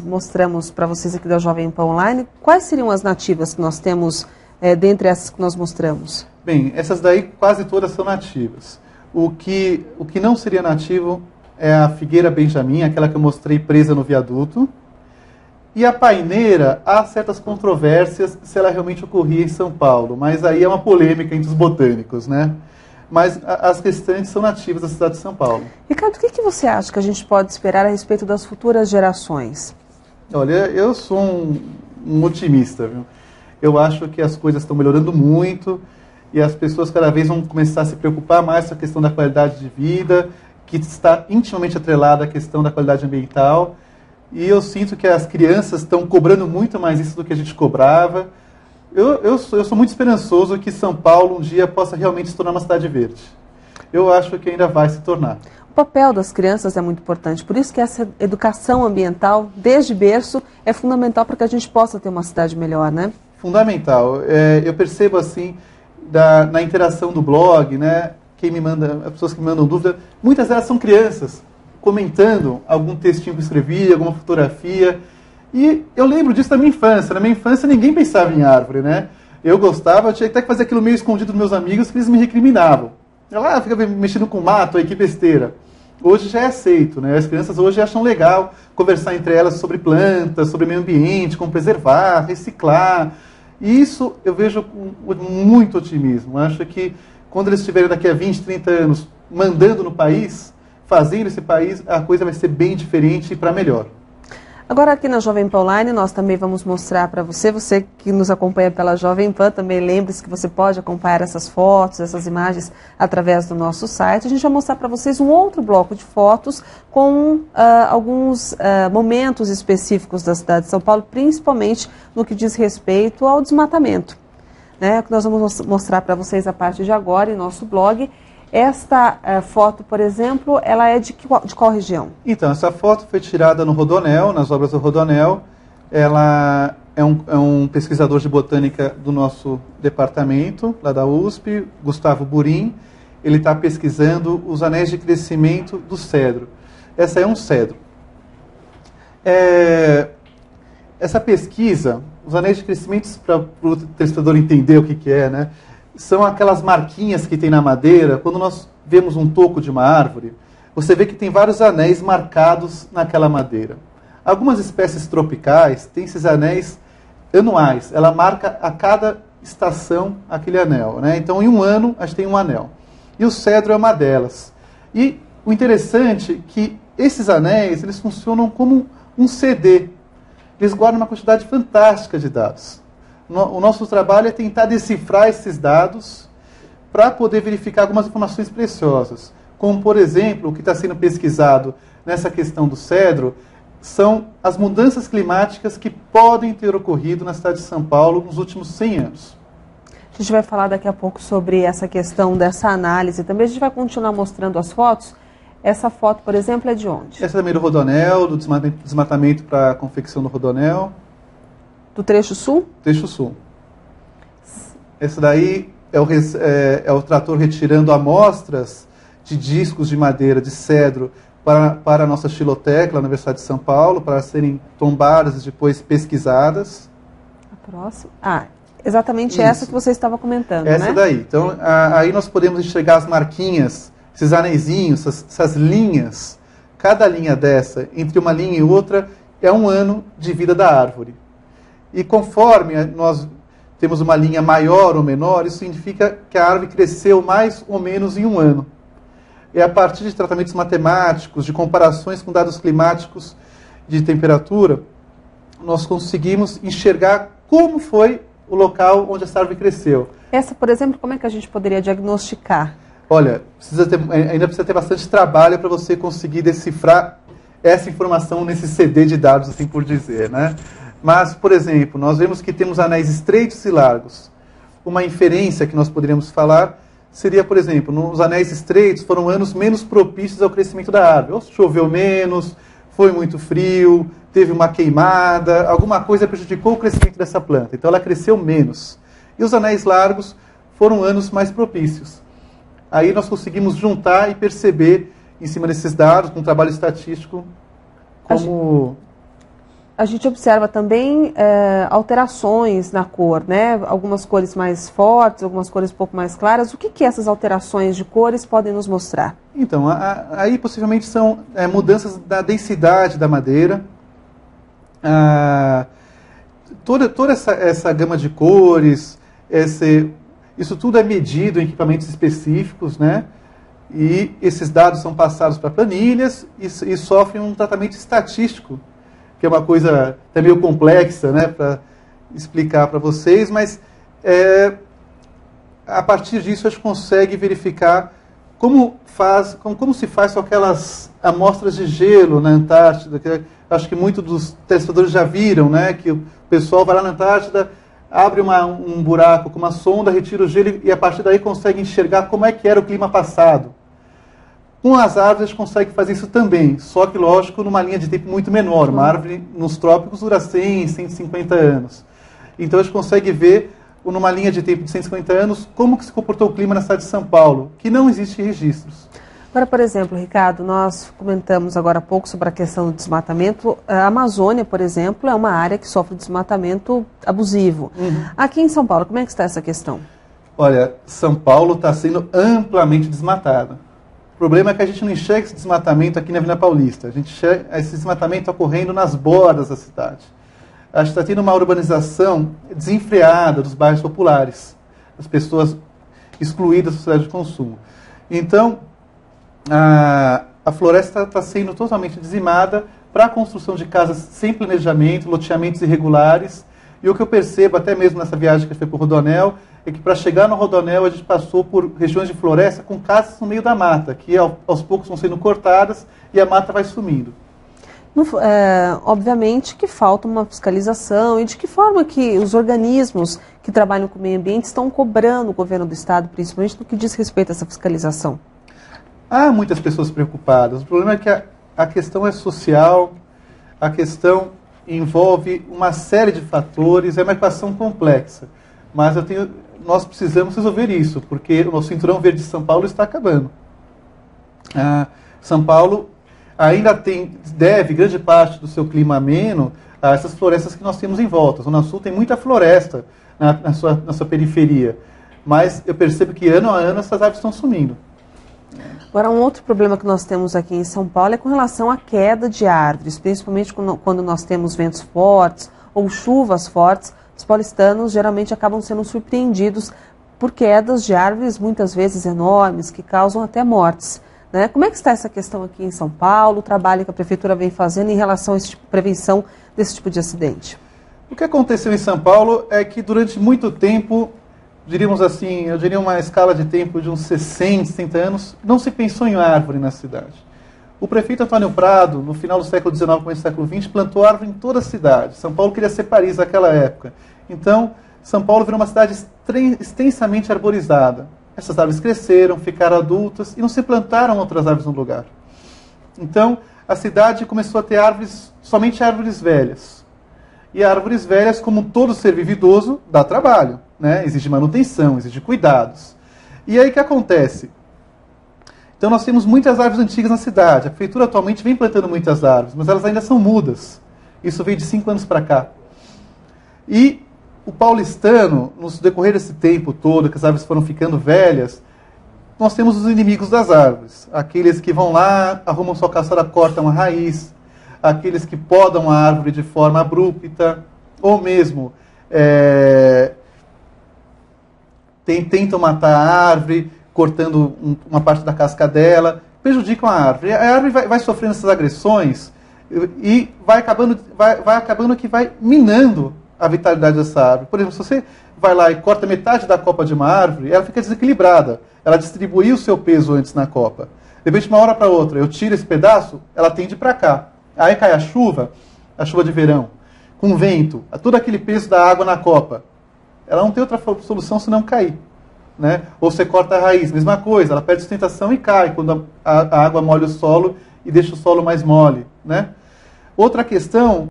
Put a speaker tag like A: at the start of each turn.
A: mostramos para vocês aqui da Jovem Pan Online, quais seriam as nativas que nós temos dentre essas que nós mostramos?
B: Bem, essas daí quase todas são nativas. O que não seria nativo é a figueira Benjamin, aquela que eu mostrei presa no viaduto. E a paineira, há certas controvérsias se ela realmente ocorria em São Paulo, mas aí é uma polêmica entre os botânicos, né? Mas as restantes são nativas da cidade de São Paulo.
A: Ricardo, o que você acha que a gente pode esperar a respeito das futuras gerações?
B: Olha, eu sou um otimista, viu? Eu acho que as coisas estão melhorando muito e as pessoas cada vez vão começar a se preocupar mais com a questão da qualidade de vida, que está intimamente atrelada à questão da qualidade ambiental. E eu sinto que as crianças estão cobrando muito mais isso do que a gente cobrava. Eu sou muito esperançoso que São Paulo um dia possa realmente se tornar uma cidade verde. Eu acho que ainda vai se tornar.
A: O papel das crianças é muito importante, por isso que essa educação ambiental, desde berço, é fundamental para que a gente possa ter uma cidade melhor, né?
B: Fundamental. Eu percebo assim, na interação do blog, né? As pessoas que me mandam dúvida, muitas delas são crianças, comentando algum textinho que eu escrevi, alguma fotografia. E eu lembro disso da minha infância. Na minha infância ninguém pensava em árvore, né? Eu gostava, eu tinha até que fazer aquilo meio escondido dos meus amigos, que eles me recriminavam. Ela fica mexendo com mato, aí que besteira. Hoje já é aceito, né? As crianças hoje acham legal conversar entre elas sobre plantas, sobre meio ambiente, como preservar, reciclar. E isso eu vejo com muito otimismo. Acho que quando eles estiverem daqui a 20, 30 anos mandando no país, fazendo esse país, a coisa vai ser bem diferente e para melhor.
A: Agora aqui na Jovem Pan Online nós também vamos mostrar para você que nos acompanha pela Jovem Pan, também lembre-se que você pode acompanhar essas fotos, essas imagens através do nosso site. A gente vai mostrar para vocês um outro bloco de fotos com alguns momentos específicos da cidade de São Paulo, principalmente no que diz respeito ao desmatamento, né? Que nós vamos mostrar para vocês a partir de agora em nosso blog. Esta foto, por exemplo, ela é de qual região? Então,
B: essa foto foi tirada no Rodonel, nas obras do Rodonel. Ela é um pesquisador de botânica do nosso departamento, lá da USP, Gustavo Burim. Ele está pesquisando os anéis de crescimento do cedro. Essa é um cedro. Essa pesquisa, os anéis de crescimento, para o telespectador entender o que é, né? São aquelas marquinhas que tem na madeira. Quando nós vemos um toco de uma árvore, você vê que tem vários anéis marcados naquela madeira. Algumas espécies tropicais têm esses anéis anuais. Ela marca a cada estação aquele anel, né? Então, em um ano, a gente tem um anel. E o cedro é uma delas. E o interessante é que esses anéis, eles funcionam como um CD. Eles guardam uma quantidade fantástica de dados. O nosso trabalho é tentar decifrar esses dados para poder verificar algumas informações preciosas. Como, por exemplo, o que está sendo pesquisado nessa questão do cedro são as mudanças climáticas que podem ter ocorrido na cidade de São Paulo nos últimos 100 anos.
A: A gente vai falar daqui a pouco sobre essa questão dessa análise. Também a gente vai continuar mostrando as fotos. Essa foto, por exemplo, é de onde?
B: Essa também é do Rodonel, do desmatamento para a confecção do Rodonel.
A: Do trecho sul?
B: Trecho sul. Esse daí é o trator retirando amostras de discos de madeira, de cedro, para a nossa xiloteca, na Universidade de São Paulo, para serem tombadas e depois pesquisadas.
A: A próxima. Exatamente. Isso. Essa que você estava comentando,
B: essa,
A: né?
B: Daí. Então, aí nós podemos enxergar as marquinhas, esses anezinhos, essas linhas. Cada linha dessa, entre uma linha e outra, é um ano de vida da árvore. E conforme nós temos uma linha maior ou menor, isso significa que a árvore cresceu mais ou menos em um ano. E a partir de tratamentos matemáticos, de comparações com dados climáticos de temperatura, nós conseguimos enxergar como foi o local onde essa árvore cresceu.
A: Essa, por exemplo, como é que a gente poderia diagnosticar?
B: Olha, ainda precisa ter bastante trabalho para você conseguir decifrar essa informação nesse CD de dados, assim por dizer, né? Mas, por exemplo, nós vemos que temos anéis estreitos e largos. Uma inferência que nós poderíamos falar seria, por exemplo, nos anéis estreitos foram anos menos propícios ao crescimento da árvore. Ou choveu menos, foi muito frio, teve uma queimada, alguma coisa prejudicou o crescimento dessa planta. Então ela cresceu menos. E os anéis largos foram anos mais propícios. Aí nós conseguimos juntar e perceber, em cima desses dados, com um trabalho estatístico, como...
A: a gente observa também alterações na cor, né? Algumas cores mais fortes, algumas cores um pouco mais claras. O que essas alterações de cores podem nos mostrar?
B: Então, aí possivelmente são mudanças da densidade da madeira. Toda essa gama de cores, isso tudo é medido em equipamentos específicos, né? E esses dados são passados para planilhas e sofrem um tratamento estatístico, que é uma coisa até meio complexa, né, para explicar para vocês, mas a partir disso a gente consegue verificar como se faz com aquelas amostras de gelo na Antártida, que acho que muitos dos telespectadores já viram, né, que o pessoal vai lá na Antártida, abre um buraco com uma sonda, retira o gelo e a partir daí consegue enxergar como é que era o clima passado. Com as árvores a gente consegue fazer isso também, só que, lógico, numa linha de tempo muito menor. Uma árvore nos trópicos dura 100, 150 anos. Então a gente consegue ver, numa linha de tempo de 150 anos, como que se comportou o clima na cidade de São Paulo, que não existe registros.
A: Agora, por exemplo, Ricardo, nós comentamos agora há pouco sobre a questão do desmatamento. A Amazônia, por exemplo, é uma área que sofre desmatamento abusivo. Aqui em São Paulo, como é que está essa questão?
B: Olha, São Paulo está sendo amplamente desmatada. O problema é que a gente não enxerga esse desmatamento aqui na Avenida Paulista. A gente enxerga esse desmatamento ocorrendo nas bordas da cidade. A gente está tendo uma urbanização desenfreada dos bairros populares, das pessoas excluídas da sociedade de consumo. Então, a floresta está sendo totalmente dizimada para a construção de casas sem planejamento, loteamentos irregulares. E o que eu percebo, até mesmo nessa viagem que a gente foi para o Rodoanel, é que para chegar no Rodoanel a gente passou por regiões de floresta com casas no meio da mata, que aos poucos vão sendo cortadas e a mata vai sumindo.
A: Obviamente que falta uma fiscalização e de que forma que os organismos que trabalham com o meio ambiente estão cobrando o governo do Estado, principalmente no que diz respeito a essa fiscalização?
B: Há muitas pessoas preocupadas. O problema é que a questão é social, a questão envolve uma série de fatores, é uma equação complexa. Mas nós precisamos resolver isso, porque o nosso cinturão verde de São Paulo está acabando. São Paulo ainda deve grande parte do seu clima ameno a essas florestas que nós temos em volta. A Zona Sul tem muita floresta na sua periferia, mas eu percebo que ano a ano essas árvores estão sumindo.
A: Agora, um outro problema que nós temos aqui em São Paulo é com relação à queda de árvores, principalmente quando nós temos ventos fortes ou chuvas fortes. Os paulistanos geralmente acabam sendo surpreendidos por quedas de árvores, muitas vezes enormes, que causam até mortes. Né? Como é que está essa questão aqui em São Paulo, o trabalho que a Prefeitura vem fazendo em relação a prevenção desse tipo de acidente?
B: O que aconteceu em São Paulo é que durante muito tempo, diríamos assim, eu diria uma escala de tempo de uns 60, 60 anos, não se pensou em árvore na cidade. O prefeito Antônio Prado, no final do século XIX, começo do século XX, plantou árvore em toda a cidade. São Paulo queria ser Paris naquela época. Então, São Paulo virou uma cidade extensamente arborizada. Essas árvores cresceram, ficaram adultas e não se plantaram outras árvores no lugar. Então, a cidade começou a ter somente árvores velhas. E árvores velhas, como todo ser vivo idoso, dá trabalho, né? Exige manutenção, exige cuidados. E aí o que acontece? Então nós temos muitas árvores antigas na cidade. A prefeitura atualmente vem plantando muitas árvores, mas elas ainda são mudas. Isso veio de 5 anos para cá. E o paulistano, no decorrer desse tempo todo, que as árvores foram ficando velhas, nós temos os inimigos das árvores. Aqueles que vão lá, arrumam sua caçada, cortam a raiz. Aqueles que podam a árvore de forma abrupta, ou mesmo tentam matar a árvore, cortando uma parte da casca dela, prejudicam a árvore. A árvore vai sofrendo essas agressões e vai acabando que vai minando a vitalidade dessa árvore. Por exemplo, se você vai lá e corta metade da copa de uma árvore, ela fica desequilibrada. Ela distribuiu o seu peso antes na copa. De repente, de uma hora para outra, eu tiro esse pedaço, ela tende para cá. Aí cai a chuva de verão, com vento, todo aquele peso da água na copa. Ela não tem outra solução senão cair. Né? Ou você corta a raiz, mesma coisa, ela perde sustentação e cai quando a água molha o solo e deixa o solo mais mole. Né? Outra questão